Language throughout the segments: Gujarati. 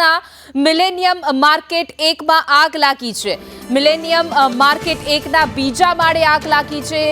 સુરતના મિલેનિયમ માર્કેટ 1 માં આગ લાગી છે। મિલેનિયમ માર્કેટ 1 ના બીજા માળે આગ લાગી છે।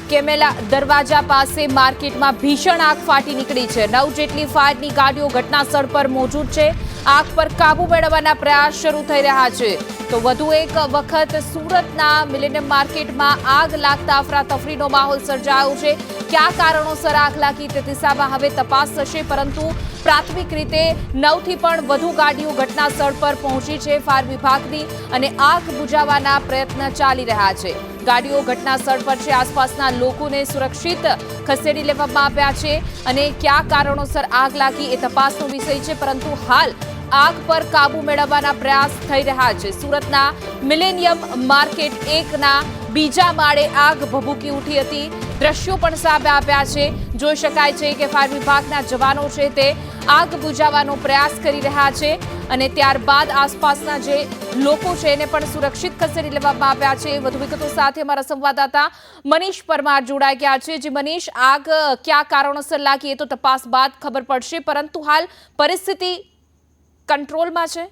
કેમેલા દરવાજા પાસે માર્કેટમાં ભીષણ આગ ફાટી નીકળી છે। 9 જેટલી ફાયરની ગાડીઓ ઘટના સ્થળ પર મોજૂદ છે। આગ પર કાબુ મેળવવાના પ્રયાસ શરૂ થઈ રહ્યા છે। તો વધુ એક વખત સુરતના મિલેનિયમ માર્કેટમાં આગ લાગતા અફરાતફરીનો માહોલ સર્જાયો છે। क्या कारणोसर आग लागी તે દિશામાં હવે તપાસ થશે, પરંતુ પ્રાથમિક રીતે 9 થી પણ વધુ ગાડીઓ ઘટના સ્થળ પર પહોંચી છે। ફાયર વિભાગની અને આગ બુઝાવવાના પ્રયત્ન ચાલી રહ્યા છે। ગાડીઓ ઘટના સ્થળ પર છે। આસપાસના લોકોને સુરક્ષિત ખસેડી લેવામાં આવ્યા છે અને કયા કારણોસર આગ લાગી એ તપાસનો વિષય છે, પરંતુ હાલ આગ પર કાબુ મેળવવાના પ્રયાસ થઈ રહ્યા છે। સુરતના મિલેનિયમ માર્કેટ 1 ના બીજા માળે આગ ભભૂકી ઉઠી હતી। દ્રશ્યો પણ સામે આવ્યા છે। જોઈ શકાય છે કે ફાયર વિભાગના જવાનો છે તે આગ બુઝાવવાનો પ્રયાસ કરી રહ્યા છે અને ત્યારબાદ આસપાસના જે લોકો છે એને પણ સુરક્ષિત ખસેડી લેવામાં આવ્યા છે। વધુ વિગતો સાથે અમારા સંવાદદાતા મનીષ પરમાર જોડાઈ ગયા છે। જે મનીષ, આગ કયા કારણોસર લાગી એ તો તપાસ બાદ ખબર પડશે, પરંતુ હાલ પરિસ્થિતિ કંટ્રોલમાં છે?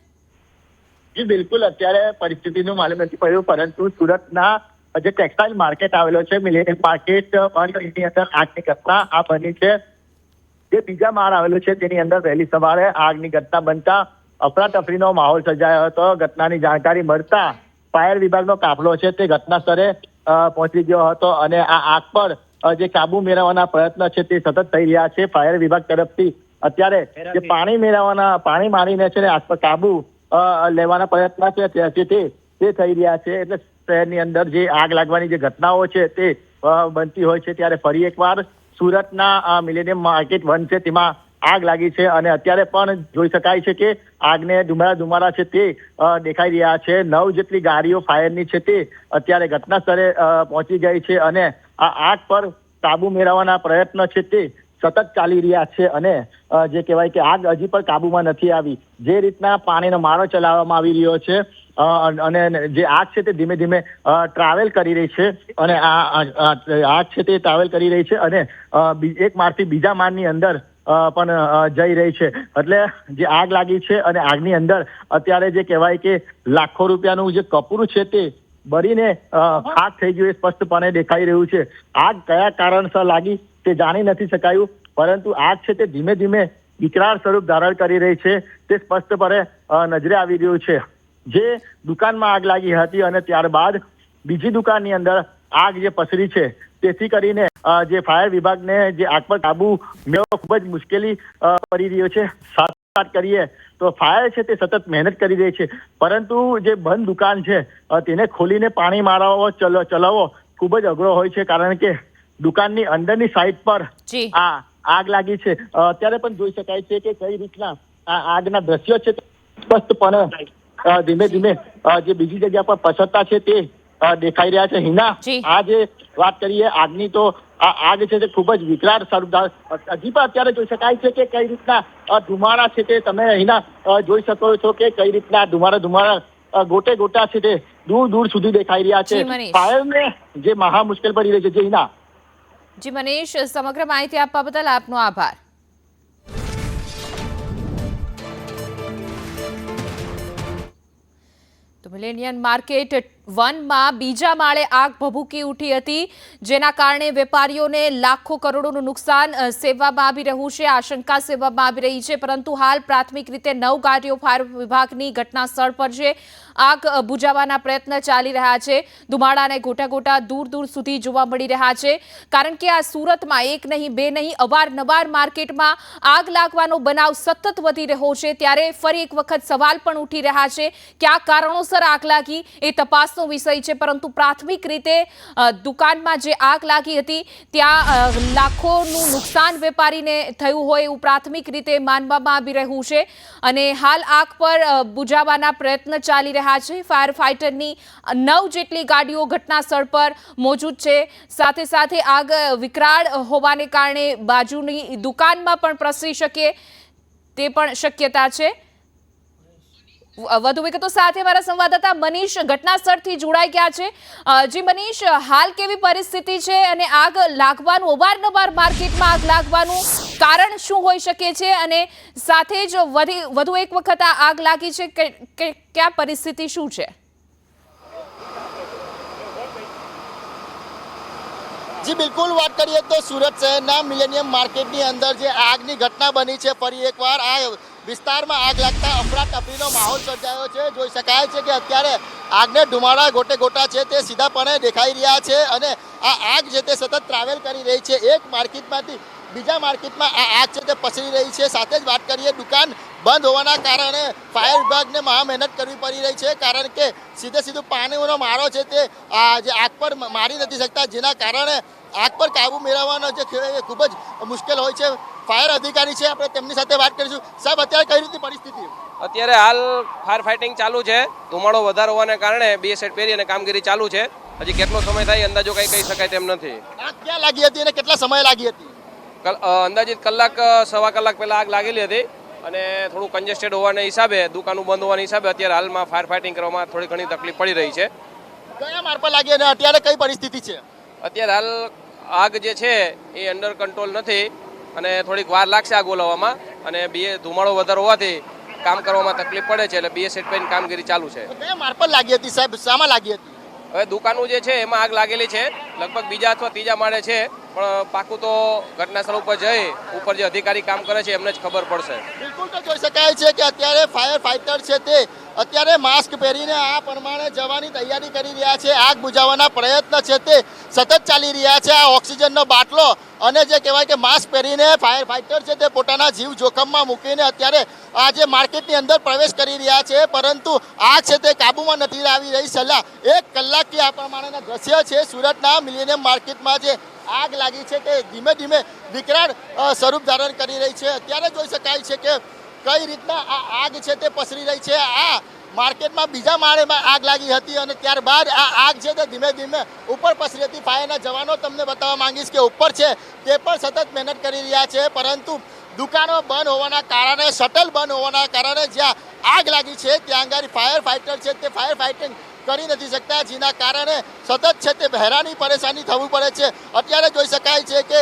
જી બિલકુલ, અત્યારે પરિસ્થિતિનું માલુમ નથી પડ્યું, પરંતુ સુરતના જે ટેક્સટાઇલ માર્કેટ આવેલો છે મિલેનિયમ માર્કેટ એની અંદર આગની ઘટના આ બની છે। જે બીજા માળ આવેલો છે તેની અંદર વહેલી સવારે આગની ઘટના બનતા અફરાતફરીનો માહોલ સર્જાયો હતો। ઘટનાની જાણકારી મળતા ફાયર વિભાગનો કાફલો છે તે ઘટના સ્થળે પહોંચી ગયો હતો અને આ આગ પર જે કાબુ મેળવવાના પ્રયત્ન છે તે સતત થઈ રહ્યા છે। ફાયર વિભાગ તરફથી અત્યારે જે પાણી મારીને છે ને આગ પર કાબુ લેવાના પ્રયત્ન છે તે થઈ રહ્યા છે। એટલે શહેરની અંદર જે આગ લાગવાની જે ઘટનાઓ છે તે બનતી હોય છે, ત્યારે ફરી એકવાર સુરતના મિલેનિયમ માર્કેટ 1 છે તેમાં આગ લાગી છે અને અત્યારે પણ જોઈ શકાય છે કે આગને ધુમાડા છે તે દેખાઈ રહ્યા છે। 9 જેટલી ગાડીઓ ફાયરની છે તે અત્યારે ઘટના સ્થળે પહોંચી ગઈ છે અને આ આગ પર કાબુ મેળવવાના પ્રયત્ન છે તે સતત ચાલી રહ્યા છે અને જે કહેવાય કે આગ હજી પણ કાબુમાં નથી આવી। જે રીતના પાણીનો મારો ચલાવવામાં આવી રહ્યો છે અને જે આગ છે તે ધીમે ધીમે ટ્રાવેલ કરી રહી છે અને આ આગ છે તે ટ્રાવેલ કરી રહી છે અને એક માળથી બીજા માળની અંદર પણ જઈ રહી છે। એટલે જે આગ લાગી છે અને આગની અંદર અત્યારે જે કહેવાય કે લાખો રૂપિયાનું જે કપૂર છે તે બળીને ખાક થઈ ગયું એ સ્પષ્ટપણે દેખાઈ રહ્યું છે। આગ કયા કારણસર લાગી તે જાણી નથી શકાયું, પરંતુ આગ છે તે ધીમે ધીમે વિકરાળ સ્વરૂપ ધારણ કરી રહી છે તે સ્પષ્ટપણે નજરે આવી રહ્યું છે। જે દુકાનમાં આગ લાગી હતી અને ત્યારબાદ બીજી દુકાનની અંદર આગ જે પસરી છે, તેથી કરીને જે ફાયર વિભાગને જે આગ પર કાબુ મેળવવો ખૂબ જ મુશ્કેલી પડી રહ્યો છે। વાત કરીએ તો ફાયર છે તે સતત મહેનત કરી રહી છે, પરંતુ જે બંધ દુકાન છે તેને ખોલીને પાણી મારવો ચલાવવો ખૂબ જ અઘરો હોય છે, કારણ કે દુકાનની અંદરની સાઈડ પર આ આગ લાગી છે। અત્યારે પણ જોઈ શકાય છે કે કઈ રીતના આ આગના દ્રશ્યો છે સ્પષ્ટપણે ધીમે ધીમે જે બીજી જગ્યા પર પસરતા છે તે દેખાઈ રહ્યા છે। હિના, આ જે વાત કરીએ આગની, તો આ આગ છે તે ખૂબ જ વિકરાળ સ્વરૂપ હજી પણ અત્યારે જોઈ શકાય છે કે કઈ રીતના ધુમાડા છે તે તમે અહીંના જોઈ શકો છો કે કઈ રીતના ધુમાડા ગોટા છે તે દૂર દૂર સુધી દેખાઈ રહ્યા છે। ફાયરને જે મહા મુશ્કેલ પડી રહી છે। જે હિના। જી મનીષ, સમગ્ર માહિતી આપવા બદલ આપનો આભાર। તો મિલેનિયમ માર્કેટ 1 માં બીજા માળે આગ ભભૂકી ઉઠી હતી, જેના કારણે વેપારીઓને લાખો કરોડોનું નુકસાન સેવવામાં આવી રહ્યું છે, આશંકા સેવવામાં આવી રહી છે, પરંતુ હાલ પ્રાથમિક રીતે 9 ગાડીઓ ફાયર વિભાગની ઘટના સ્થળ પર છે। આગ બુઝાવવાના પ્રયત્ન ચાલી રહ્યા છે। ધુમાડાને ગોટા દૂર દૂર સુધી જોવા મળી રહ્યા છે, કારણ કે આ સુરતમાં 1 નહીં 2 નહીં અવારનવાર માર્કેટમાં આગ લાગવાનો બનાવ સતત વધી રહ્યો છે। ત્યારે ફરી એક વખત સવાલ પણ ઉઠી રહ્યા છે, કયા કારણોસર આગ લાગી એ તપાસનો વિષય છે, પરંતુ પ્રાથમિક રીતે દુકાનમાં જે આગ લાગી હતી ત્યાં લાખોનું નુકસાન વેપારીને થયું હોય એવું પ્રાથમિક રીતે માનવામાં આવી રહ્યું છે અને હાલ આગ પર બુઝાવવાના પ્રયત્ન ચાલી રહ્યા છે। ફાયર ફાઇટરની 9 જેટલી ગાડીઓ ઘટના સ્થળ પર મોજૂદ છે। સાથે સાથે આગ વિકરાળ હોવાને કારણે બાજુની દુકાનમાં પણ પ્રસરી શકે તે પણ શક્યતા છે। વધુ વિગતો સાથે મારા સંવાદદાતા મનીષ ઘટના સ્થળથી જોડાઈ ગયા છે। જી મનીષ, હાલ કેવી પરિસ્થિતિ છે અને આગ લાગવાનું, અવારનવાર માર્કેટમાં આગ લાગવાનું કારણ શું હોઈ શકે છે અને સાથે જ વધુ એક વખત આ આગ લાગી છે કે क्या પરિસ્થિતિ શું છે? जी बिल्कुल बात करिए तो सूरत शहर मिलेनियम मार्केट ની અંદર જે આગની ઘટના બની છે, ફરી એકવાર આ વિસ્તારમાં આગ લાગતા અફરાતફરીનો માહોલ સર્જાયો છે। જોઈ શકાય છે કે અત્યારે આગને ધુમાડા ગોટે ગોટા છે તે સીધાપણે દેખાઈ રહ્યા છે અને આ આગ છે તે સતત ટ્રાવેલ કરી રહી છે। એક માર્કેટમાંથી બીજા માર્કેટમાં આ આગ છે તે પસરી રહી છે। સાથે જ વાત કરીએ દુકાન બંધ હોવાના કારણે ફાયર વિભાગને મહા મહેનત કરવી પડી રહી છે, કારણ કે સીધું પાણીનો મારો છે તે જે આગ પર મારી નથી શકતા, જેના કારણે આગ પર કાબુ મેળવવાનો જે ખૂબ જ મુશ્કેલ હોય છે। ફાયર અધિકારી છે, આપણે તેમની સાથે વાત કરીશું। સાહેબ, અત્યારે કઈ રીતની પરિસ્થિતિ? અત્યારે હાલ ફાયર ફાઇટિંગ ચાલુ છે। ધુમાડો વધારે હોવાને કારણે બે સેટ પહેરી અને કામગીરી ચાલુ છે। હજી કેટલો સમય થાય અંદાજો કઈ કહી શકાય તેમ નથી। આગ ક્યાં લાગી હતી અને કેટલા સમય લાગી હતી? અંદાજિત કલાક સવા કલાક પહેલા આગ લાગેલી હતી અને થોડું કન્જેસ્ટેડ હોવાના હિસાબે, દુકાનો બંધ હોવાના હિસાબે અત્યારે હાલમાં ફાયર ફાઇટિંગ કરવામાં થોડી ઘણી તકલીફ પડી રહી છે। કયા માર્ગ પર લાગી અને અત્યારે કઈ પરિસ્થિતિ છે? અત્યારે હાલ આગ જે છે એ અંડર કંટ્રોલ નથી અને થોડીક વાર લાગશે આગ ઓલવવામાં, અને ધુમાડો વધારે હોવાથી કામ કરવામાં તકલીફ પડે છે, એટલે બે સેટ પહેરીને કામગીરી ચાલુ છે। કયા માર્ગ પર લાગી હતી સાહેબ? શામાં લાગી હતી? હવે દુકાનો જે છે એમાં આગ લાગેલી છે, લગભગ બીજા અથવા ત્રીજા માળે છે, પણ પાકું તો ઘટના સ્થળ ઉપર જઈ ઉપર જે અધિકારી કામ કરે છે એમને જ ખબર પડશે। બિલકુલ, તો જોઈ શકાય છે કે અત્યારે ફાયર ફાઇટર છે તે અત્યારે માસ્ક પહેરીને આ પ્રમાણે જવાની તૈયારી કરી રહ્યા છે। આગ બુઝાવવાના પ્રયત્ન છે તે સતત ચાલી રહ્યા છે। આ ઓક્સિજનનો બાટલો અને જે કહેવાય કે માસ્ક પહેરીને ફાયર ફાઇટર છે તે પોતાના જીવ જોખમમાં મૂકીને અત્યારે આ જે માર્કેટની અંદર પ્રવેશ કરી રહ્યા છે, પરંતુ આગ છે તે કાબૂમાં નથી આવી રહી। છેલ્લા 1 કલાકથી આ પ્રમાણેના દ્રશ્ય છે સુરતના મિલેનિયમ માર્કેટમાં જે આગ લાગી છે તે ધીમે ધીમે વિકરાળ સ્વરૂપ ધારણ કરી રહી છે। અત્યારે જોઈ શકાય છે કે કઈ રીતના આ આગ છે તે પસરી રહી છે। આ માર્કેટમાં બીજા માળેમાં આગ લાગી હતી અને ત્યારબાદ આ આગ છે તે ધીમે ધીમે ઉપર પસરી હતી। ફાયરના જવાનો તમને બતાવવા માંગીશ કે ઉપર છે તે પણ સતત મહેનત કરી રહ્યા છે, પરંતુ દુકાનો બંધ હોવાના કારણે, શટલ બંધ હોવાના કારણે જ્યાં આગ લાગી છે ત્યાં આગળ ફાયર ફાઇટર છે તે ફાયર ફાઇટિંગ કરી નથી શકતા, જેના કારણે સતત છે તે હેરાની પરેશાની થવું પડે છે। અત્યારે જોઈ શકાય છે કે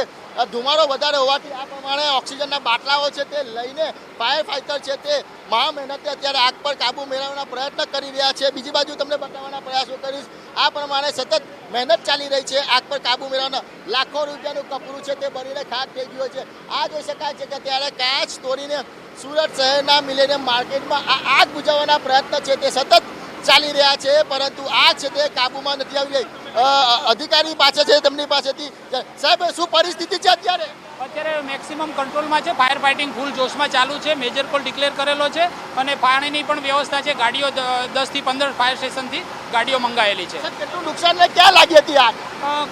ધુમાડો વધારે હોવાથી આ પ્રમાણે ઓક્સિજનના બાટલાઓ છે તે લઈને ફાયર ફાઇટર છે તે મહા મહેનતે અત્યારે આગ પર કાબુ મેળવવાના પ્રયત્ન કરી રહ્યા છે। બીજી બાજુ તમને બતાવવાના પ્રયાસો કરીશ। આ પ્રમાણે સતત મહેનત ચાલી રહી છે આગ પર કાબુ મેળવવાના। લાખો રૂપિયાનું કપડું છે તે બળીને ખાક થઈ ગયું છે। આ જોઈ શકાય છે કે અત્યારે કાચ તોડીને સુરત શહેરના મિલેનિયમ માર્કેટમાં આ આગ બુઝાવવાના પ્રયત્ન છે તે સતત ચાલી રહ્યા છે, પરંતુ આગ છે તે કાબુમાં નથી આવી રહી। અધિકારી પાસે છે તેમની પાસેથી સાહેબ, શું પરિસ્થિતિ છે અત્યારે? અત્યારે મેક્સિમમ કંટ્રોલમાં છે। ફાયર ફાઇટિંગ ફૂલ જોશમાં ચાલુ છે। મેજર કોલ ડિક્લેર કરેલો છે અને પાણીની પણ વ્યવસ્થા છે। ગાડીઓ 10 થી 15 ફાયર સ્ટેશનથી ગાડીઓ મંગાવેલી છે। કેટલું નુકસાન ને ક્યાં લાગી હતી આગ?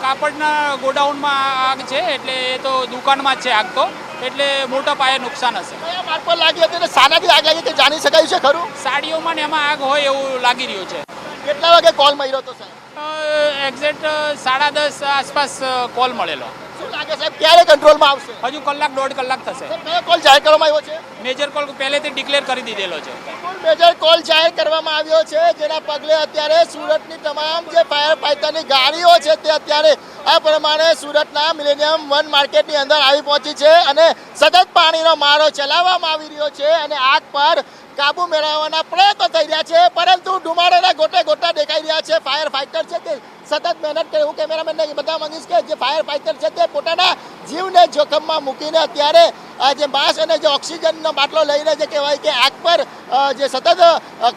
કાપડના ગોડાઉનમાં આગ છે, એટલે એ તો દુકાનમાં જ છે આગ, તો એટલે મોટા પાયે નુકસાન હશે। કયા માર્ગ પર લાગી હતી અને શાનાથી આગ લાગી તે જાણી શકાય છે ખરું? સાડીઓમાં ને એમાં આગ હોય એવું લાગી રહ્યું છે। કેટલા વાગે કોલ મળ્યો હતો સાહેબ? એક્ઝેક્ટ 10:30 આસપાસ કોલ મળેલો। શું લાગે સાહેબ ક્યારે કંટ્રોલમાં આવશે? હજુ કલાક 1.5 કલાક થશે। કયો કોલ જાહેર કરવામાં આવ્યો છે? મેજર કોલ પહેલેથી ડિક્લેર કરી દીધેલો છે। મેજર કોલ જાહેર કરવામાં આવ્યો છે, જેના પગલે અત્યારે સુરતની તમામ જે ફાયર ફાઇટરની ગાડીઓ છે તે અત્યારે આ પ્રમાણે સુરતના મિલેનિયમ 1 માર્કેટની અંદર આવી પહોંચી છે અને સતત પાણીનો મારો ચલાવવામાં આવી રહ્યો છે અને આગ પર કાબુ મેળવવાના પ્રયત્નો થઈ રહ્યા છે, પરંતુ ધુમાડાના ગોટે ગોટા દેખાઈ રહ્યા છે। ફાયર ફાઇટર છે તે સતત મહેનત કરે। હું કેમેરામેનને બતાવવા માંગીશ કે જે ફાયર ફાઇટર છે તે પોતાના જીવને જોખમમાં મૂકીને અત્યારે જે માસ્ક અને જે ઓક્સિજનનો બાટલો લઈને જે કહેવાય કે આગ પર જે સતત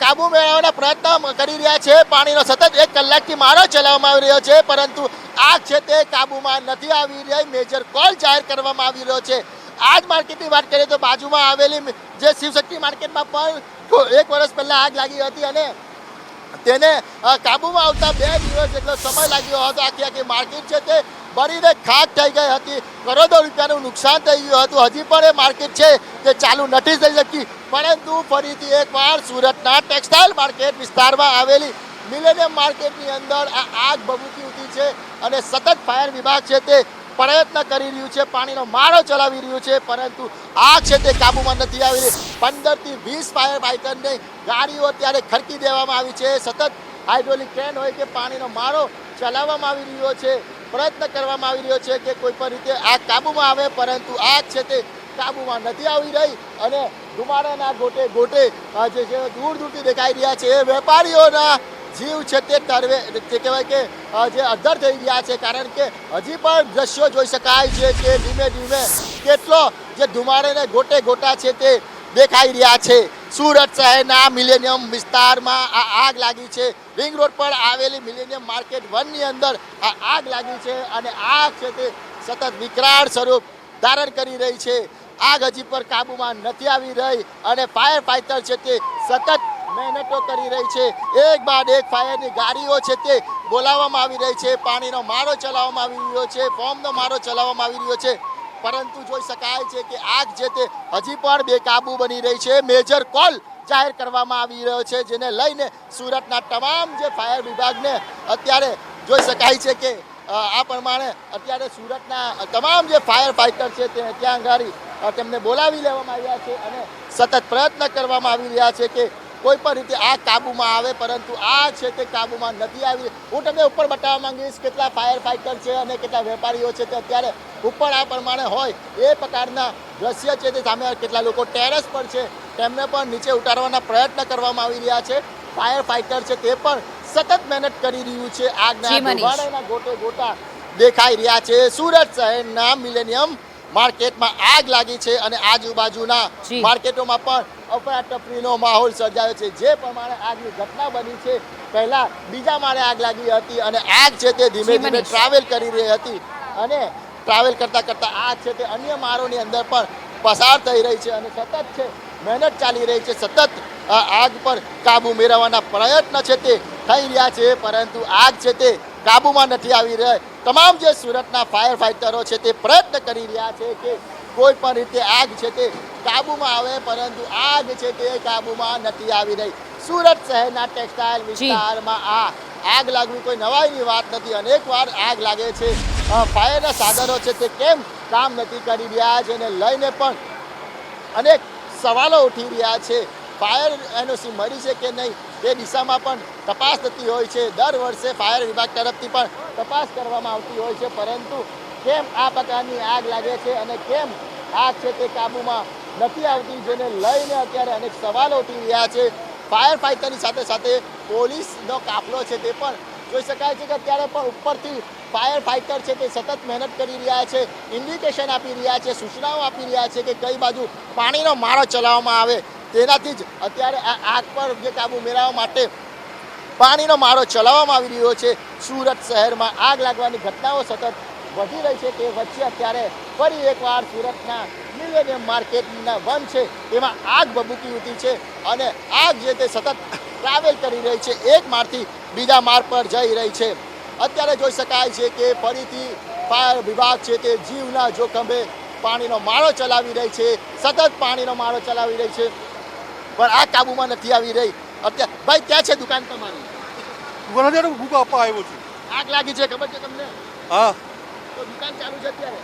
કાબુ મેળવવાના પ્રયત્ન કરી રહ્યા છે। પાણીનો સતત 1 કલાકથી મારો ચલાવવામાં આવી રહ્યો છે, પરંતુ આગ છે તે કાબુમાં નથી આવી રહી। મેજર કોલ જાહેર કરવામાં આવી રહ્યો છે। આ જ માર્કેટની વાત કરીએ તો બાજુમાં આવેલી જે શિવશક્તિ માર્કેટમાં પણ 1 વર્ષ પહેલા આગ લાગી હતી અને તેને કાબુમાં આવતા 2 દિવસ જેટલો સમય લાગ્યો હતો। આખી માર્કેટ છે તે બળીને ખાક થઈ ગઈ હતી। કરોડો રૂપિયાનું નુકસાન થઈ ગયું હતું। હજી પણ એ માર્કેટ છે તે ચાલુ નથી થઈ શકી, પરંતુ ફરીથી એકવાર સુરતના ટેક્સટાઇલ માર્કેટ વિસ્તારમાં આવેલી મિલેનિયમ માર્કેટની અંદર આ આગ ભભૂકી ઉઠી છે અને સતત ફાયર વિભાગ છે તે પ્રયત્ન કરી રહ્યું છે, પાણીનો મારો ચલાવી રહ્યું છે, પરંતુ આગ છે તે કાબૂમાં નથી આવી રહી. 15 થી 20 ફાયર ફાઈટરની ગાડીઓ અત્યારે ખડકી દેવામાં આવી છે. સતત હાઇડ્રોલિક ક્રેન હોય કે પાણીનો મારો ચલાવવામાં આવી રહ્યો છે, પ્રયત્ન કરવામાં આવી રહ્યો છે કે કોઈ પણ રીતે આગ કાબૂમાં આવે, પરંતુ આગ છે તે કાબૂમાં નથી આવી રહી અને ધુમાડાના ગોટે ગોટે જે છે દૂર દૂરથી દેખાઈ રહ્યા છે. વેપારીઓના જીવ છે તે તરવે જે કહેવાય કે જે અદ્ધર થઈ ગયા છે, કારણ કે હજી પણ દ્રશ્યો જોઈ શકાય છે કે ધીમે ધીમે કેટલો જે ધુમાડાને ગોટે ગોટા છે તે દેખાઈ રહ્યા છે. સુરત શહેરના મિલેનિયમ વિસ્તારમાં આ આગ લાગી છે. રિંગ રોડ પર આવેલી મિલેનિયમ માર્કેટ 1 ની અંદર આ આગ લાગી છે અને આગ છે તે સતત વિકરાળ સ્વરૂપ ધારણ કરી રહી છે. આગ હજી પર કાબૂમાં નથી આવી રહી અને ફાયર ફાઈટર છે તે સતત મહેનતો કરી રહી છે. એક બાદ એક ફાયરની ગાડીઓ છે તે બોલાવવામાં આવી રહી છે, પાણીનો મારો ચલાવવામાં આવી રહ્યો છે, ફોર્મનો મારો ચલાવવામાં આવી રહ્યો છે, પરંતુ જોઈ શકાય છે કે આગ છે તે હજી પણ બેકાબુ બની રહી છે. મેજર કોલ જાહેર કરવામાં આવી રહ્યો છે, જેને લઈને સુરતના તમામ જે ફાયર વિભાગને અત્યારે જોઈ શકાય છે કે આ પ્રમાણે અત્યારે સુરતના તમામ જે ફાયર ફાઈટર છે તે ત્યાં ગાડી તેમને બોલાવી લેવામાં આવ્યા છે અને સતત પ્રયત્ન કરવામાં આવી રહ્યા છે કે કોઈ પણ રીતે આગ કાબૂમાં આવે, પરંતુ આગ છે તે કાબૂમાં નથી આવી. હું તમને ઉપર બતાવવા માંગીશ કેટલા ફાયર ફાઈટર છે અને કેટલા વેપારીઓ છે તે અત્યારે ઉપર આ પ્રમાણે હોય એ પ્રકારના દ્રશ્ય છે તે સામે. કેટલા લોકો ટેરેસ પર છે તેમને પણ નીચે ઉતારવાના પ્રયત્ન કરવામાં આવી રહ્યા છે. ફાયર ફાઈટર છે તે પણ સતત મહેનત કરી રહ્યું છે. આગના ધુમાડાના ગોટે ગોટા દેખાઈ રહ્યા છે. સુરત શહેરના મિલેનિયમ માર્કેટમાં આગ લાગી છે અને આજુબાજુના માર્કેટોમાં પણ અફરાતફરીનો માહોલ સર્જાયો છે. જે પ્રમાણે આગની ઘટના બની છે, પહેલા બીજા માળે આગ લાગી હતી અને આગ છે તે ધીમે ધીમે ટ્રાવેલ કરી રહી હતી અને ટ્રાવેલ કરતા કરતા આગ છે તે અન્ય માળોની અંદર પણ પસાર થઈ રહી છે અને સતત છે મહેનત ચાલી રહી છે. સતત આગ પર કાબુ મેળવવાના પ્રયત્ન છે તે થઈ રહ્યા છે, પરંતુ આગ છે તે કાબૂમાં નથી આવી રહી. તમામ જે સુરતના ફાયર ફાઈટરો છે તે પ્રયત્ન કરી રહ્યા છે કે કોઈ પણ રીતે આગ છે તે કાબૂમાં આવે, પરંતુ આગ છે તે કાબૂમાં નથી આવી રહી. સુરત શહેરના ટેક્સટાઇલ વિસ્તારમાં આગ લાગવી કોઈ નવાઈની વાત નથી. અનેક વાર આગ લાગે છે. ફાયરના સાધનો છે તે કેમ કામ નથી કરી રહ્યા, જેને લઈને પણ અનેક સવાલો ઉઠી રહ્યા છે. ફાયર એનઓસી મળી છે કે નહીં તે દિશામાં પણ તપાસ થતી હોય છે. દર વર્ષે ફાયર વિભાગ તરફથી પણ તપાસ કરવામાં આવતી હોય છે, પરંતુ કેમ આ પ્રકારની આગ લાગે છે અને કેમ આગ છે તે કાબૂમાં નથી આવતી, જેને લઈને અત્યારે અનેક સવાલો ઉઠી રહ્યા છે. ફાયર ફાઈટરની સાથે સાથે પોલીસનો કાફલો છે તે પણ જોઈ શકાય છે કે અત્યારે પણ ઉપરથી ફાયર ફાઈટર છે તે સતત મહેનત કરી રહ્યા છે, ઇન્ડિકેશન આપી રહ્યા છે, સૂચનાઓ આપી રહ્યા છે કે કઈ બાજુ પાણીનો મારો ચલાવવામાં આવે. તેનાથી જ અત્યારે આ આગ પર જે કાબુ મેળવવા માટે પાણીનો મારો ચલાવવામાં આવી રહ્યો છે. સુરત શહેરમાં આગ લાગવાની ઘટનાઓ સતત વધી રહી છે. તે વચ્ચે અત્યારે ફરી એકવાર સુરતના મિલેનિયમ માર્કેટના 1 છે તેમાં આગ ભભૂકી ઉઠી છે અને આગ જે તે સતત ટ્રાવેલ કરી રહી છે, એક માળથી બીજા માળ પર જઈ રહી છે. અત્યારે જોઈ શકાય છે કે ફરીથી ફાયર વિભાગ છે તે જીવના જોખમે પાણીનો મારો ચલાવી રહી છે, સતત પાણીનો મારો ચલાવી રહી છે, પણ આ કાબૂમાં નથી આવી રહી. અત્યારે ભાઈ ક્યાં છે દુકાન તમારી? દુકાન બુક આપવા આવ્યો છું. આગ લાગી છે ખબર છે તમને? હા, તો દુકાન ચાલુ છે અત્યારે?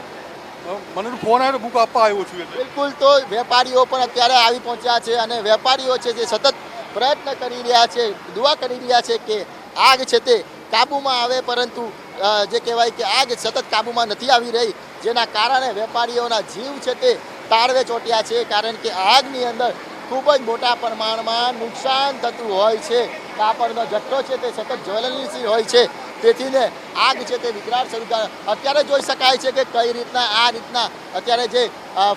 મને ફોન આવ્યો બુક આપવા આવ્યો છું એટલે. બિલકુલ. તો વેપારીઓ પણ અત્યારે આવી પહોંચ્યા છે અને વેપારીઓ છે જે સતત પ્રયત્ન કરી રહ્યા છે, દુઆ કરી રહ્યા છે કે આગ છે તે કાબૂમાં આવે, પરંતુ જે કહેવાય કે આગ સતત કાબૂમાં નથી આવી રહી, જેના કારણે વેપારીઓના જીવ છે તે તાળવે ચોટ્યા છે. કારણ કે આગની અંદર ખૂબ જ મોટા પ્રમાણમાં નુકસાન થતું હોય છે. કાપડનો જથ્થો છે તે સતત જ્વલનશીલ હોય છે, તેથી ને આગ છે તે વિકરાળ સ્વરૂપ અત્યારે જોઈ શકાય છે કે કઈ રીતના આ રીતના અત્યારે જે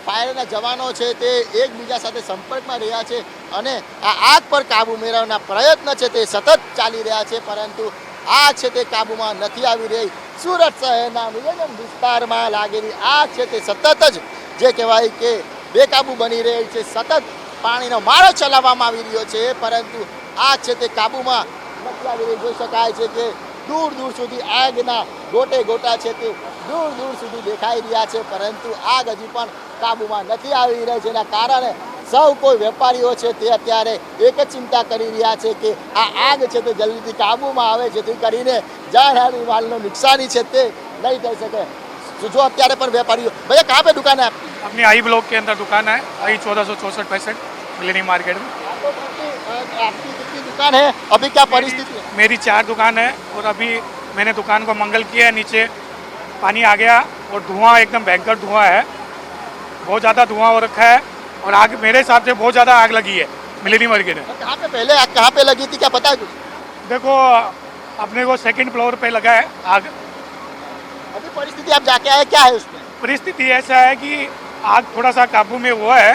ફાયરના જવાનો છે તે એકબીજા સાથે સંપર્કમાં રહ્યા છે અને આ આગ પર કાબુ મેળવવાના પ્રયત્ન છે તે સતત ચાલી રહ્યા છે, પરંતુ આગ છે તે કાબૂમાં નથી આવી રહી. સુરત શહેરના મિલેનિયમ વિસ્તારમાં લાગેલી આગ છે તે સતત જ જે કહેવાય કે બેકાબુ બની રહી છે. સતત પાણીનો મારો ચલાવવામાં આવી રહ્યો છે, પરંતુ આગ છે તે કાબૂમાં નથી આવી રહી. જોઈ શકાય છે કે દૂર દૂર સુધી આગના ગોટે ગોટા છે તે દૂર દૂર સુધી દેખાઈ રહ્યા છે, પરંતુ આગ હજી પણ કાબૂમાં નથી આવી રહી, જેના કારણે સૌ કોઈ વેપારીઓ છે તે અત્યારે એક જ ચિંતા કરી રહ્યા છે કે આ આગ છે તે જલ્દીથી કાબૂમાં આવે, જેથી કરીને જાનહાની માલનો નુકસાની છે તે નહીં થઈ શકે. जो અત્યારે પણ વેપારીઓ भैया कहाँ पे दुकान है आपकी? अपनी आई ब्लॉक के अंदर दुकान है आई 1464 मिलेनियम मार्केट में। आपकी कितनी दुकान है अभी क्या परिस्थिति है? मेरी 4 दुकान है और अभी मैंने दुकान को मंगल किया है, नीचे पानी आ गया और धुआं एकदम भयंकर धुआं है, बहुत ज़्यादा धुआं हो रखा है और आग मेरे हिसाब से बहुत ज़्यादा आग लगी है मिलेनियम मार्केट में। कहाँ पे पहले आग कहाँ पे लगी थी क्या पता है कुछ? देखो अपने को 2nd फ्लोर पे लगा है आग। अभी परिस्थिति आप जाके आए क्या है उसमें? परिस्थिति ऐसा है कि आग थोड़ा सा काबू में हुआ है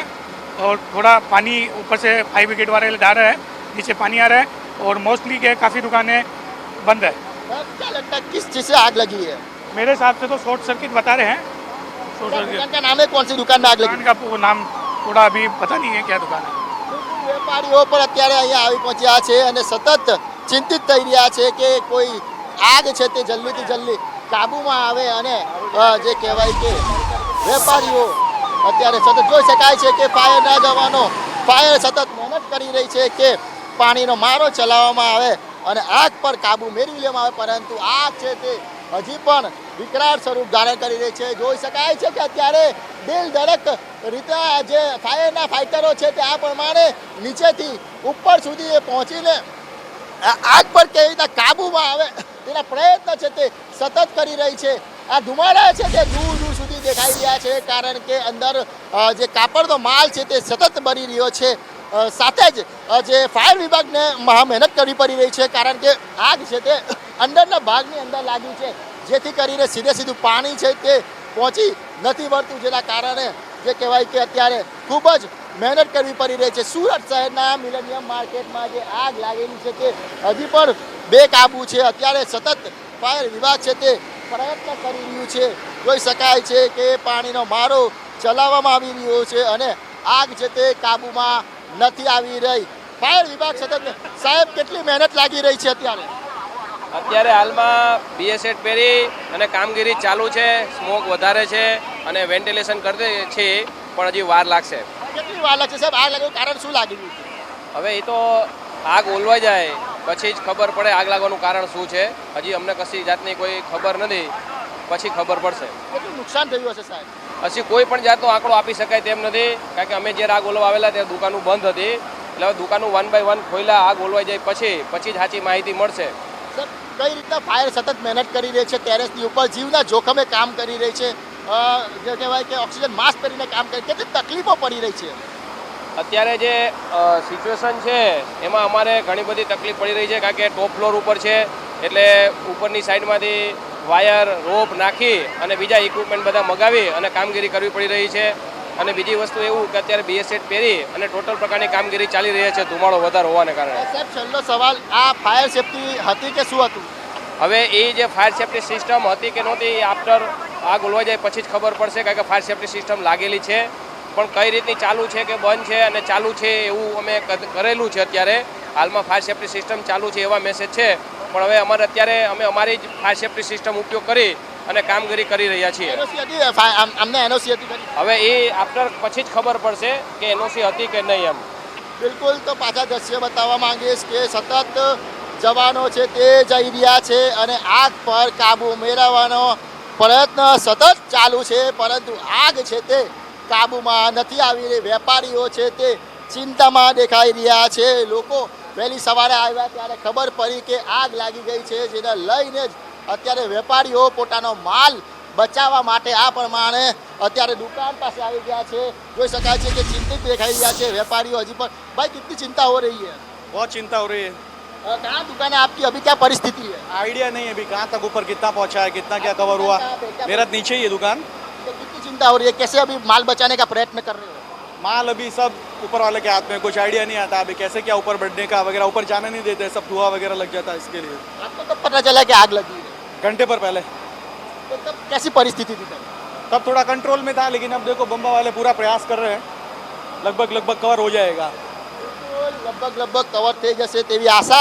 और थोड़ा पानी ऊपर से फायर ब्रिगेड वाले डाल रहे हैं, नीचे पानी आ रहा है और मोस्टली के काफ़ी दुकानें बंद है। क्या लगता है किस चीज़ से आग लगी है? मेरे हिसाब से तो शॉर्ट सर्किट बता रहे हैं। शॉर्ट सर्किट दुकान का नाम है कौन सी दुकान में आग लगी? दुकान का वो नाम थोड़ा अभी पता नहीं है क्या दुकान है। વેપારીઓ પણ અત્યારે અહીંયા આવી પહોંચ્યા છે અને સતત ચિંતિત થઈ રહ્યા છે કે કોઈ આગ છે તે જલ્દીથી જલ્દી કાબૂમાં આવે અને જે કહેવાય કે વેપારીઓ અત્યારે સતત જોઈ શકાય છે કે ફાયરના જવાનો ફાયર સતત મહેનત કરી રહી છે કે પાણીનો મારો ચલાવવામાં આવે અને આગ પર કાબુ મેળવી લેવામાં આવે, પરંતુ આગ છે તે હજી પણ વિકરાળ સ્વરૂપ ધારણ કરી રહી છે। જોઈ શકાય છે કે અત્યારે દિલ ધડક રીતે જે ફાયરના ફાઇટરો છે તે આ પ્રમાણે નીચેથી ઉપર સુધી એ પહોંચીને આગ પર કેવી રીતે કાબૂમાં આવે તેના પ્રયત્ન છે તે સતત કરી રહી છે। આ ધુમાડા છે તે દૂર દૂર સુધી દેખાઈ રહ્યા છે કારણ કે અંદર જે કાપડનો માલ છે તે સતત બની રહ્યો છે। સાથે જ જે ફાયર વિભાગને મહા મહેનત કરવી પડી રહી છે કારણ કે આગ છે તે અંદરના ભાગની અંદર લાગી છે, જેથી કરીને સીધે સીધું પાણી છે તે પહોંચી નથી વળતું, જેના કારણે જે કહેવાય કે અત્યારે ખૂબ જ મહેનત કરવી પડી રહી છે। સુરત શહેરના મિલેનિયમ માર્કેટમાં જે આગ લાગેલી છે તે હજી પણ બેકાબૂ છે। અત્યારે સતત ફાયર વિભાગ છે તે પ્રયત્ન કરી રહ્યું છે। જોઈ શકાય છે કે પાણીનો મારો ચલાવવામાં આવી રહ્યો છે અને આગ છે તે કાબૂમાં નથી આવી રહી। ફાયર વિભાગ સતત સાહેબ કેટલી મહેનત લાગી રહી છે અત્યારે હાલમાં BS8 પહેરી અને કામગીરી ચાલુ છે, સ્મોક વધારે છે અને વેન્ટિલેશન કરते છે પણ હજી વાર લાગશે। કેટલી વાર લાગશે સાહેબ? આગ લાગવાનું કારણ શું લાગી રહ્યું છે? હવે એ તો આગ ઓલવાઈ જાય પછી જ ખબર પડે આગ લાગવાનું કારણ શું છે। હજી અમને કશી જાતની કોઈ ખબર નથી, પછી ખબર પડશે। કેટલું નુકસાન થયું હશે સાહેબ? હજી કોઈ પણ જાતનો આંકડો આપી શકાય તેમ નથી કારણ કે અમે જ્યારે આગ ઓલવા આવેલા ત્યારે દુકાનો બંધ હતી, એટલે હવે દુકાનો 1 by 1 ખોલ્યા, આગ ઓલવાઈ જાય પછી જ સાચી માહિતી મળશે। સર કઈ રીતના ફાયર સતત મહેનત કરી રહી છે, ટેરેસની ઉપર જીવના જોખમે કામ કરી રહી છે, જે કહેવાય કે ઓક્સિજન માસ્ક પહેરીને કામ કરી, કેટલી તકલીફો પડી રહી છે? અત્યારે જે સિચ્યુએશન છે એમાં અમારે ઘણી બધી તકલીફ પડી રહી છે કારણ કે ટોપ ફ્લોર ઉપર છે એટલે ઉપરની સાઈડમાંથી વાયર રોપ નાખી અને બીજા ઇક્વિપમેન્ટ બધા મગાવી અને કામગીરી કરવી પડી રહી છે। અને બીજી વસ્તુ એવું કે અત્યારે BS8 પહેરી અને ટોટલ પ્રકારની કામગીરી ચાલી રહી છે ધુમાડો વધારે હોવાને કારણે। સાહેબ છેલ્લો સવાલ, આ ફાયર સેફટી હતી કે શું હતું? હવે એ જે ફાયર સેફ્ટી સિસ્ટમ હતી કે નહોતી એ આફ્ટર આગ ઓલવાઈ જાય પછી જ ખબર પડશે કારણ કે ફાયર સેફ્ટી સિસ્ટમ લાગેલી છે પણ કઈ રીતની ચાલુ છે કે બંધ છે અને ચાલુ છે એવું અમે કરેલું છે। અત્યારે હાલમાં ફાયર સેફ્ટી સિસ્ટમ ચાલુ છે એવા મેસેજ છે પણ હવે અમારે અત્યારે અમે અમારી જ ફાયર સેફ્ટી સિસ્ટમ ઉપયોગ કરી અને કામગીરી કરી રહ્યા છીએ। અમને NOC હતી ખરી? હવે એ આફ્ટર પછી જ ખબર પડશે કે NOC હતી કે નહીં એમ। બિલકુલ, તો પાછા દ્રશ્ય બતાવવા માંગીશ કે સતત જવાનો છે તે જઈ રહ્યા છે અને આગ પર કાબુ મેળવવાનો પ્રયત્ન સતત ચાલુ છે, પરંતુ આગ છે તે કાબુમાં નથી આવી રહી। વેપારીઓ છે તે ચિંતામાં દેખાઈ રહ્યા છે। લોકો વહેલી સવારે આવ્યા ત્યારે ખબર પડી કે આગ લાગી ગઈ છે, જેને લઈને જ અત્યારે વેપારીઓ પોતાનો માલ બચાવવા માટે આ પ્રમાણે અત્યારે દુકાન પાસે આવી ગયા છે। જોઈ શકાય છે કે ચિંતિત દેખાઈ રહ્યા છે વેપારીઓ હજી પણ। भाई कितनी चिंता हो रही है? बहुत चिंता हो रही है। कहाँ दुकान है आपकी, अभी क्या परिस्थिति है? आइडिया नहीं है अभी कहाँ तक ऊपर कितना पहुँचा है, कितना क्या कवर हुआ। मेरा नीचे ही है दुकान। तो कितनी चिंता हो रही है, कैसे अभी माल बचाने का प्रयत्न कर रहे हो? माल अभी सब ऊपर वाले के हाथ में, कुछ आइडिया नहीं आता अभी कैसे क्या ऊपर बढ़ने का वगैरह, ऊपर जाने नहीं देते, सब धुआं वगैरह लग जाता है। इसके लिए आपको कब पता चला कि आग लगी है? घंटे पर पहले। तो तब कैसी परिस्थिति थी तब? तब थोड़ा कंट्रोल में था, लेकिन अब देखो बम्बा वाले पूरा प्रयास कर रहे हैं, लगभग कवर हो जाएगा। लगभग कवर થઈ જશે તેવી આશા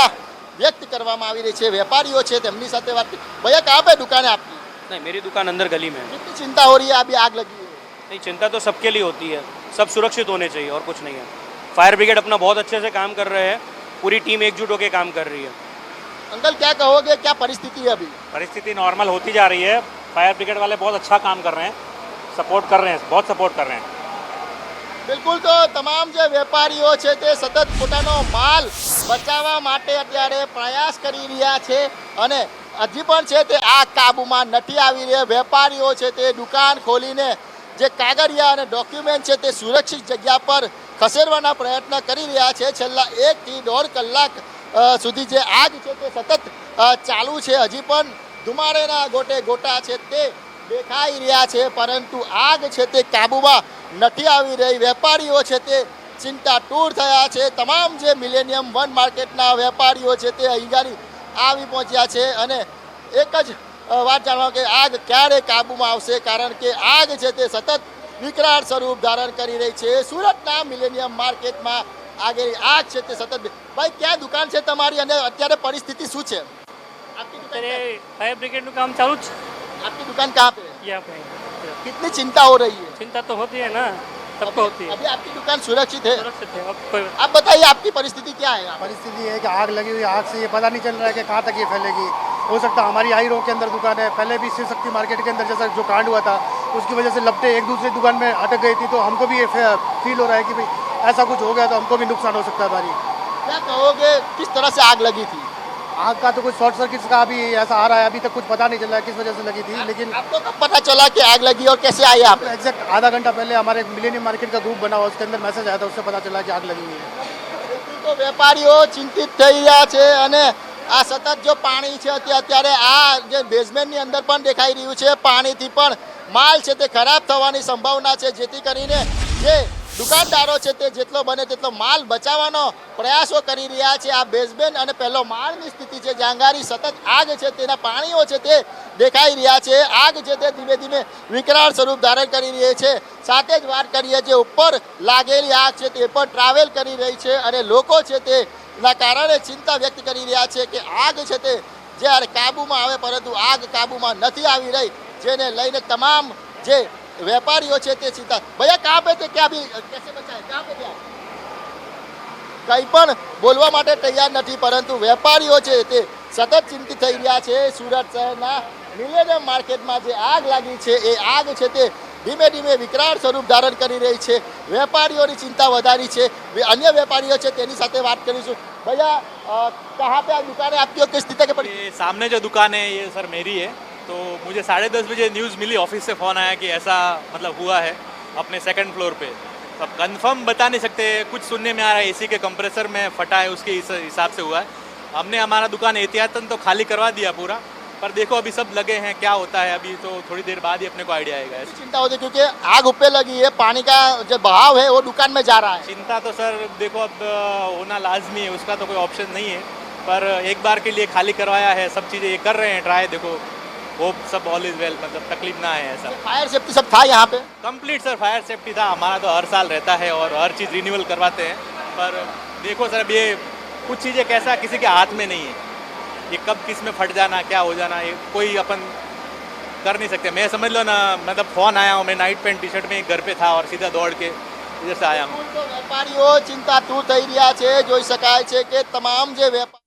વ્યક્ત કરવામાં આવી રહી છે। વેપારીઓ છે તેમની સાથે વાત કરી। भैया कहाँ पे दुकान है आपकी? नहीं, मेरी दुकान अंदर गली में है। कितनी चिंता हो रही है, अभी आग लगी है? नहीं, चिंता तो सबके लिए होती है, सब सुरक्षित होने चाहिए और कुछ नहीं है। फायर ब्रिगेड अपना बहुत अच्छे से काम कर रहे हैं, पूरी टीम एकजुट होकर काम कर रही है। अंकल क्या कहोगे, क्या परिस्थिति है अभी? परिस्थिति नॉर्मल होती जा रही है, फायर ब्रिगेड वाले बहुत अच्छा काम कर रहे हैं, सपोर्ट कर रहे हैं, बहुत सपोर्ट कर रहे हैं। બિલકુલ, તો તમામ જે વેપારીઓ છે તે સતત પોતાનો માલ બચાવવા માટે અત્યારે પ્રયાસ કરી રહ્યા છે અને હજી પણ છે તે આ કાબૂમાં નથી આવી રહ્યા. વેપારીઓ છે તે દુકાન ખોલીને જે કાગળિયા અને ડોક્યુમેન્ટ છે તે સુરક્ષિત જગ્યા પર ખસેડવાના પ્રયત્ન કરી રહ્યા છે. છેલ્લા 1 થી 1.5 કલાક સુધી જે આગ છે તે સતત ચાલુ છે. હજી પણ ધુમાડેના ગોટે ગોટા છે તે દેખાઈ રહ્યા છે, પરંતુ આગ છે તે કાબૂમાં નથી આવી રહી. વેપારીઓ છે તે ચિંતાતુર થયા છે. તમામ જે મિલેનિયમ વન માર્કેટના વેપારીઓ છે તે અહીં આવી પહોંચ્યા છે અને એક જ વાત જાણવા કે આગ ક્યારે કાબૂમાં આવશે, કારણ કે આગ છે તે સતત વિકરાળ સ્વરૂપ ધારણ કરી રહી છે. સુરતના મિલેનિયમ માર્કેટમાં આગેલી આગ છે તે સતત. ભાઈ, ક્યાં દુકાન છે તમારી અને અત્યારે પરિસ્થિતિ શું છે? આપકી દુકાન तेरे फायर ब्रिगेड में काम चालू आपकी दुकान कहाँ पे है? यहाँ पे कितनी चिंता हो रही है? चिंता तो होती है ना, सबको होती है। अभी आपकी दुकान सुरक्षित है? सुरक्षित है, अब कोई आप बताइए आपकी परिस्थिति क्या है यहाँ पे? परिस्थिति है कि आग लगी हुई, आग से ये पता नहीं चल रहा है कि कहाँ तक ये फैलेगी. हो सकता है हमारी आई रोड के अंदर दुकान है, पहले भी शिव शक्ति मार्केट के अंदर जैसा जो कांड हुआ था उसकी वजह से लपटें एक दूसरे दुकान में अटक गई थी, तो हमको भी ये फील हो रहा है कि भाई ऐसा कुछ हो गया तो हमको भी नुकसान हो सकता है भारी. क्या कहोगे, किस तरह से आग लगी थी? आग का तो कुछ शॉर्ट सर्किट का अभी ऐसा आ रहा है, अभी तक कुछ पता नहीं चल रहा है किस वजह से लगी थी, लेकिन आपको कब पता चला कि आग लगी और कैसे आई आप? एग्जैक्ट आधा घंटा पहले हमारे मिलेनियम मार्केट का ग्रुप बना हुआ, उसके अंदर मैसेज आया था, उससे पता चला कि आग लगी हुई है. તો વેપારીઓ ચિંતિત થઈ રહ્યા છે અને આ સતત જો પાણી છે અત્યારે આ જે બેઝમેન્ટની અંદર પણ દેખાઈ રહ્યું છે, પાણીથી પણ માલ છે તે ખરાબ થવાની સંભાવના છે, જેથી કરીને જે દુકાનદારો છે તે જેટલો બને તેટલો માલ બચાવવાનો પ્રયાસો કરી રહ્યા છે. આ બેઝમેન્ટ અને પહેલો માળની સ્થિતિ છે, જાંગારી સતત આગ છે તેના પાણીઓ છે તે દેખાઈ રહ્યા છે. આગ છે તે ધીમે ધીમે વિકરાળ સ્વરૂપ ધારણ કરી રહી છે. સાથે જ વાત કરીએ જે ઉપર લાગેલી આગ છે તે પણ ટ્રાવેલ કરી રહી છે અને લોકો છે તેના કારણે ચિંતા વ્યક્ત કરી રહ્યા છે કે આગ છે તે જ્યારે કાબૂમાં આવે, પરંતુ આગ કાબૂમાં નથી આવી રહી, જેને લઈને તમામ જે વેપારીઓ છે તે ચિંતા. ભૈયા કहाँ पे थे, क्या अभी कैसे बचाए, कहाँ पे थे आप? કંઈ પણ બોલવા માટે તૈયાર નથી, પરંતુ વેપારીઓ છે તે સતત ચિંતિત થઈ રહ્યા છે. સુરત શહેરના મિલેનિયમ માર્કેટમાં જે આગ લાગી છે એ આગ છે તે ધીમે ધીમે વિકરાળ સ્વરૂપ ધારણ કરી રહી છે. વેપારીઓની ચિંતા વધારી છે. અન્ય વેપારીઓ છે તેની સાથે વાત કરીશું. भैया कहाँ पे आप दुकान है आपकी और किस तरह के? ये सामने जो दुकान है ये सर मेरी है, तो मुझे 10:30 बजे न्यूज़ मिली, ऑफिस से फ़ोन आया कि ऐसा मतलब हुआ है अपने सेकंड फ्लोर पे. तो अब कंफर्म बता नहीं सकते, कुछ सुनने में आ रहा है एसी के कंप्रेसर में फटा है, उसके हिसाब से हुआ है. हमने हमारा दुकान एहतियातन तो खाली करवा दिया पूरा, पर देखो अभी सब लगे हैं, क्या होता है अभी तो थोड़ी देर बाद ही अपने को आइडिया आएगा. चिंता होती है क्योंकि आग ऊपर लगी है, पानी का जो बहाव है वो दुकान में जा रहा है. चिंता तो सर देखो अब होना लाजमी है, उसका तो कोई ऑप्शन नहीं है, पर एक बार के लिए खाली करवाया है, सब चीज़ें ये कर रहे हैं ट्राई. देखो होप सब ऑल इज वेल, मतलब तकलीफ ना है ऐसा. फायर सेफ्टी सब था यहाँ पे? कंप्लीट सर फायर सेफ्टी था, हमारा तो हर साल रहता है और हर चीज़ रिन्यूअल करवाते हैं. पर देखो सर अब ये कुछ चीज़ें कैसा किसी के हाथ में नहीं है, ये कब किस में फट जाना क्या हो जाना ये कोई अपन कर नहीं सकते. मैं समझ लो ना, मतलब फ़ोन आया हूँ, मैं नाइट पैंट टी शर्ट में घर पे था और सीधा दौड़ के इधर से आया हूँ. વેપારીઓ ચિંતાતુર થઈ રહ્યા છે. જોઈ શકાય છે કે તમામ જે વેપાર